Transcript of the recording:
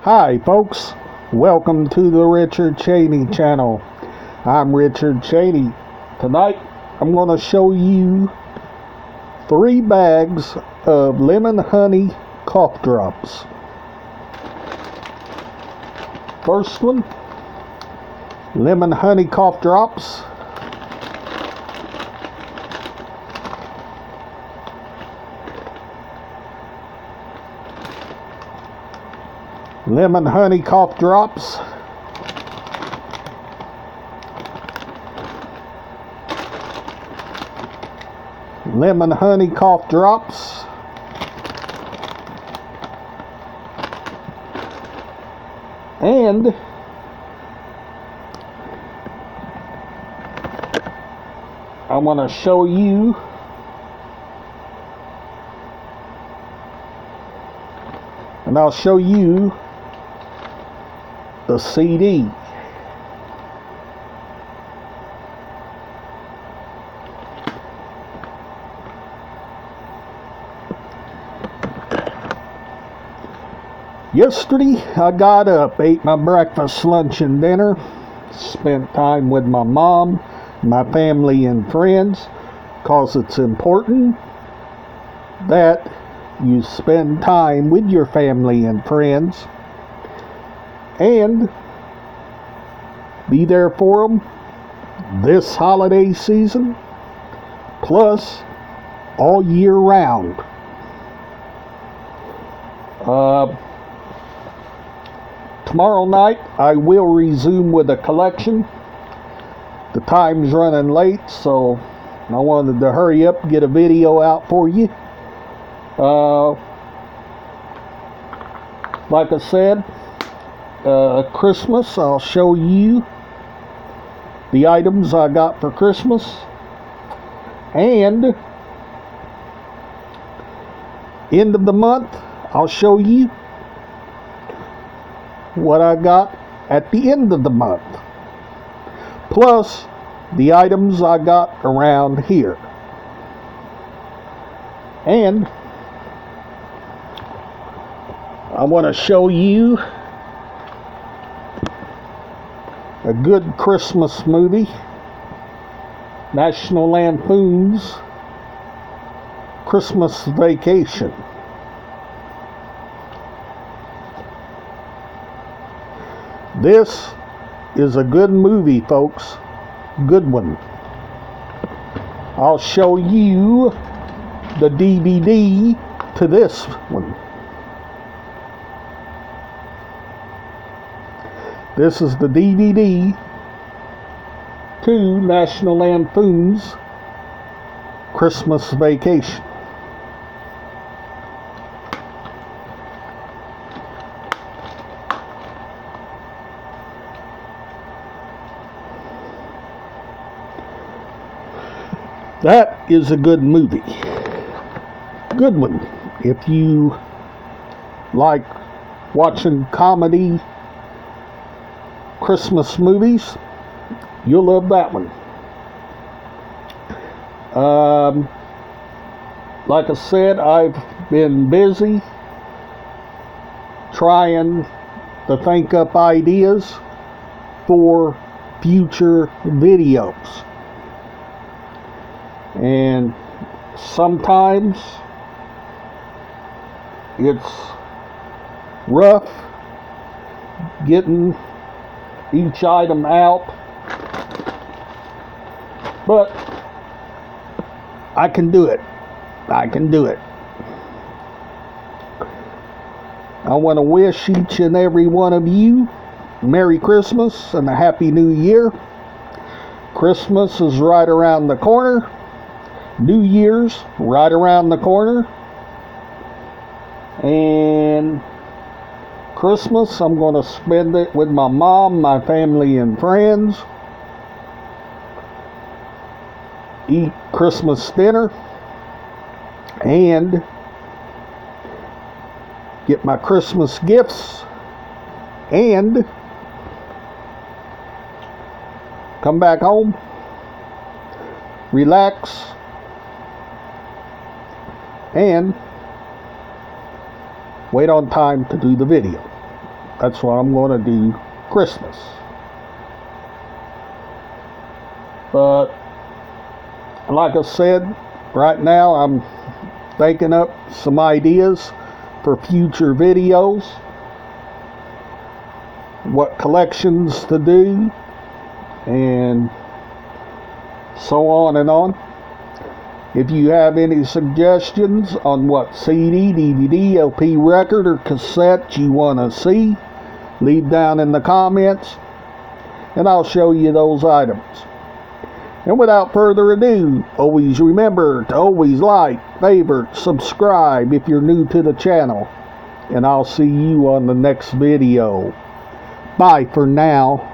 Hi folks, welcome to the Richard Cheney channel. I'm Richard Cheney. Tonight I'm going to show you 3 bags of lemon honey cough drops. First one, lemon honey cough drops. Lemon honey cough drops. Lemon honey cough drops. And I want to show you I'll show you the CD. Yesterday I got up, ate my breakfast, lunch, and dinner, spent time with my mom, my family, and friends, because it's important that you spend time with your family and friends and be there for them this holiday season, plus all year round. Tomorrow night I will resume with a collection. The time's running late, so I wanted to hurry up and get a video out for you. Like I said, Christmas, I'll show you the items I got for Christmas, and end of the month I'll show you what I got at the end of the month, plus the items I got around here. And I want to show you a good Christmas movie, National Lampoon's Christmas Vacation. This is a good movie, folks. Good one. I'll show you the DVD to this one. This is the DVD to National Lampoon's Christmas Vacation. That is a good movie. Good one. If you like watching comedy Christmas movies, you'll love that one. Like I said, I've been busy trying to think up ideas for future videos. And sometimes it's rough getting each item out, but I can do it. I want to wish each and every one of you Merry Christmas and a Happy New Year. Christmas is right around the corner. New Year's right around the corner. And Christmas, I'm going to spend it with my mom, my family, and friends. Eat Christmas dinner. And get my Christmas gifts. And come back home. Relax. And wait on time to do the video. That's what I'm going to do Christmas. But like I said, right now I'm thinking up some ideas for future videos, what collections to do, and so on and on. If you have any suggestions on what CD, DVD, LP, record, or cassette you want to see, leave down in the comments, and I'll show you those items. And without further ado, always remember to always like, favorite, subscribe if you're new to the channel. And I'll see you on the next video. Bye for now.